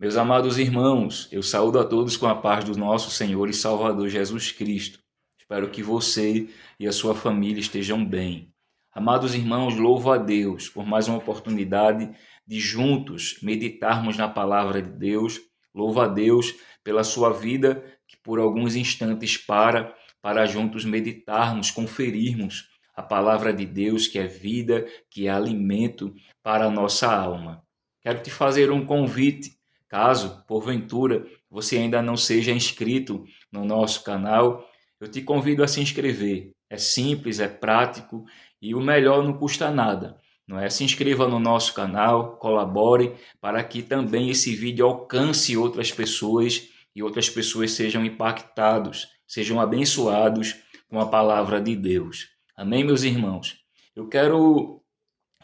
Meus amados irmãos, eu saúdo a todos com a paz do nosso Senhor e Salvador Jesus Cristo. Espero que você e a sua família estejam bem. Amados irmãos, louvo a Deus por mais uma oportunidade de juntos meditarmos na palavra de Deus. Louvo a Deus pela sua vida que por alguns instantes para juntos meditarmos, conferirmos a palavra de Deus, que é vida, que é alimento para a nossa alma. Quero te fazer um convite. Caso, porventura, você ainda não seja inscrito no nosso canal, eu te convido a se inscrever. É simples, é prático e o melhor não custa nada. Não é? Se inscreva no nosso canal, colabore para que também esse vídeo alcance outras pessoas e outras pessoas sejam impactados, sejam abençoados com a palavra de Deus. Amém, meus irmãos? Eu quero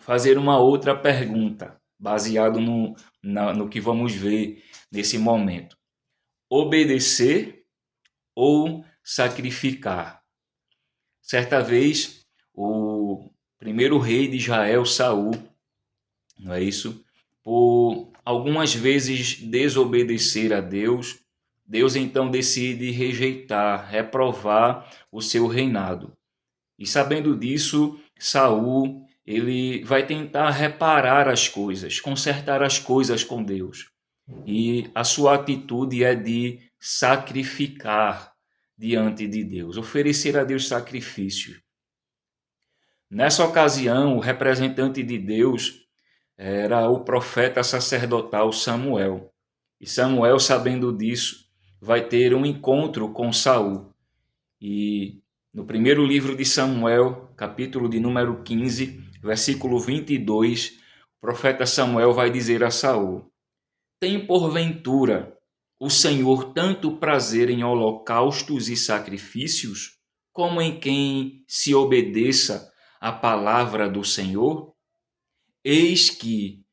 fazer uma outra pergunta, baseado no que vamos ver nesse momento. Obedecer ou sacrificar? Certa vez, o primeiro rei de Israel, Saul, não é isso? Por algumas vezes desobedecer a Deus, Deus então decide rejeitar, reprovar o seu reinado. E sabendo disso, Saul, ele vai tentar reparar as coisas, consertar as coisas com Deus. E a sua atitude é de sacrificar diante de Deus, oferecer a Deus sacrifício. Nessa ocasião, o representante de Deus era o profeta sacerdotal Samuel. E Samuel, sabendo disso, vai ter um encontro com Saul. E no primeiro livro de Samuel, capítulo de número 15, versículo 22, o profeta Samuel vai dizer a Saul: Tem porventura o Senhor tanto prazer em holocaustos e sacrifícios, como em quem se obedeça à palavra do Senhor? Eis que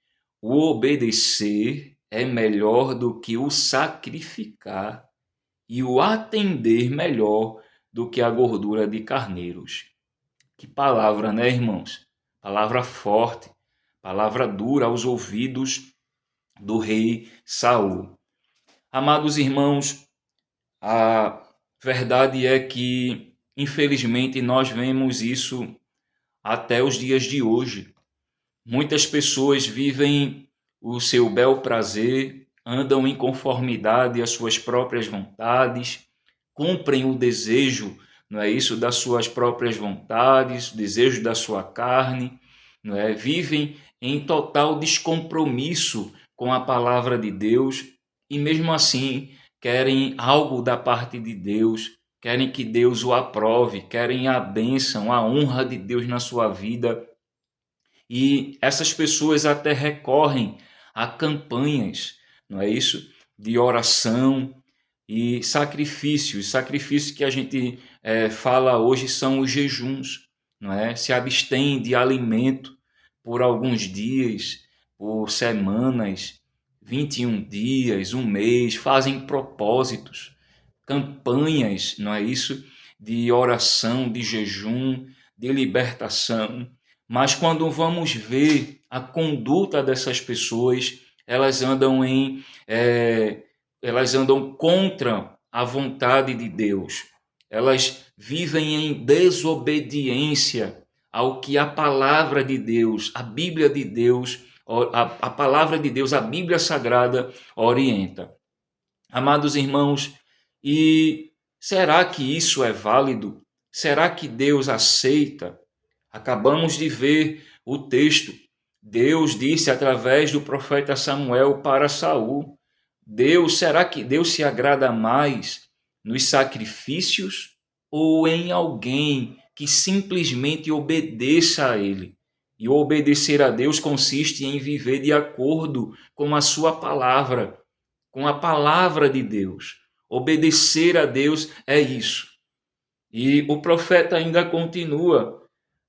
o obedecer é melhor do que o sacrificar, e o atender melhor do que a gordura de carneiros. Que palavra, né, irmãos? Palavra forte, palavra dura aos ouvidos do rei Saul. Amados irmãos, a verdade é que, infelizmente, nós vemos isso até os dias de hoje. Muitas pessoas vivem o seu bel prazer, andam em conformidade às suas próprias vontades, cumprem o desejo, não é isso, das suas próprias vontades, o desejo da sua carne, não é? Vivem em total descompromisso com a palavra de Deus e mesmo assim querem algo da parte de Deus, querem que Deus o aprove, querem a bênção, a honra de Deus na sua vida. E essas pessoas até recorrem a campanhas, não é isso? De oração e sacrifícios. Sacrifícios que a gente fala hoje são os jejuns, não é? Se abstém de alimento por alguns dias, por semanas, 21 dias, um mês, fazem propósitos, campanhas, não é isso? De oração, de jejum, de libertação. Mas quando vamos ver a conduta dessas pessoas, elas andam elas andam contra a vontade de Deus. Elas vivem em desobediência ao que a palavra de Deus, a Bíblia de Deus, a palavra de Deus, a Bíblia Sagrada orienta. Amados irmãos, e será que isso é válido? Será que Deus aceita? Acabamos de ver o texto. Deus disse através do profeta Samuel para Saul: será que Deus se agrada mais nos sacrifícios ou em alguém que simplesmente obedeça a ele? E obedecer a Deus consiste em viver de acordo com a sua palavra, com a palavra de Deus. Obedecer a Deus é isso. E o profeta ainda continua,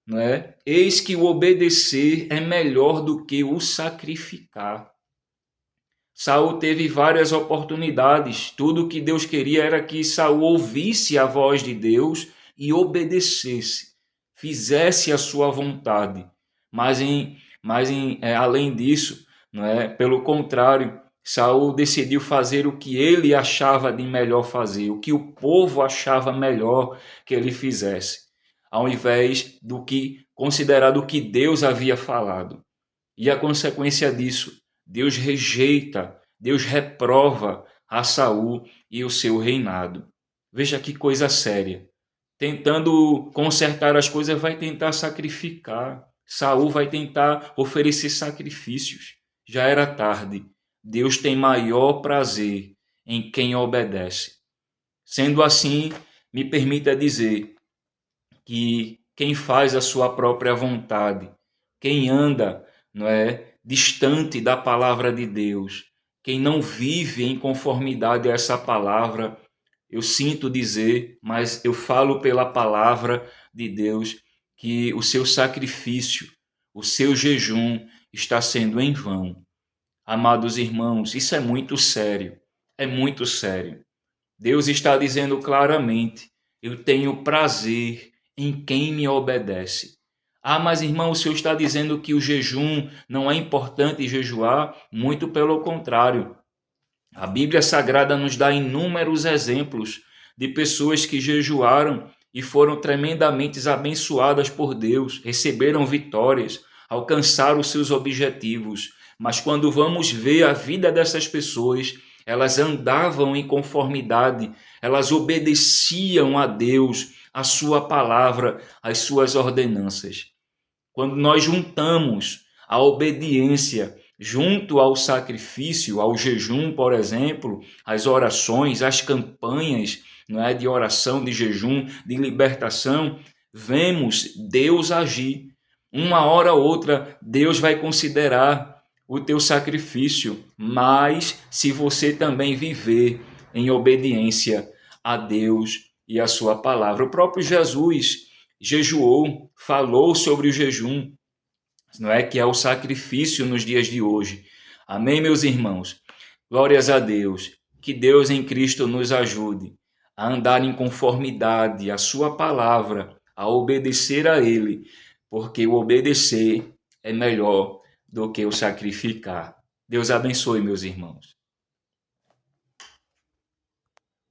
não é? Eis que o obedecer é melhor do que o sacrificar. Saul teve várias oportunidades. Tudo o que Deus queria era que Saul ouvisse a voz de Deus e obedecesse, fizesse a sua vontade. Além disso, não é? Pelo contrário, Saul decidiu fazer o que ele achava de melhor fazer, o que o povo achava melhor que ele fizesse, ao invés do que considerado o que Deus havia falado. E a consequência disso, Deus rejeita, Deus reprova a Saul e o seu reinado. Veja que coisa séria. Tentando consertar as coisas, vai tentar sacrificar. Saul vai tentar oferecer sacrifícios. Já era tarde. Deus tem maior prazer em quem obedece. Sendo assim, me permita dizer que quem faz a sua própria vontade, quem anda, não é, distante da palavra de Deus, quem não vive em conformidade a essa palavra, eu sinto dizer, mas eu falo pela palavra de Deus, que o seu sacrifício, o seu jejum está sendo em vão. Amados irmãos, isso é muito sério, é muito sério. Deus está dizendo claramente: eu tenho prazer em quem me obedece. Ah, mas irmão, o Senhor está dizendo que o jejum não é importante jejuar? Muito pelo contrário. A Bíblia Sagrada nos dá inúmeros exemplos de pessoas que jejuaram e foram tremendamente abençoadas por Deus, receberam vitórias, alcançaram os seus objetivos. Mas quando vamos ver a vida dessas pessoas, elas andavam em conformidade, elas obedeciam a Deus, a sua palavra, as suas ordenanças. Quando nós juntamos a obediência junto ao sacrifício, ao jejum, por exemplo, as orações, as campanhas, não é, de oração, de jejum, de libertação, vemos Deus agir. Uma hora ou outra, Deus vai considerar o teu sacrifício, mas se você também viver em obediência a Deus e a sua palavra. O próprio Jesus jejuou, falou sobre o jejum, não é, que é o sacrifício nos dias de hoje. Amém, meus irmãos? Glórias a Deus. Que Deus em Cristo nos ajude a andar em conformidade à sua palavra, a obedecer a Ele, porque o obedecer é melhor do que o sacrificar. Deus abençoe, meus irmãos.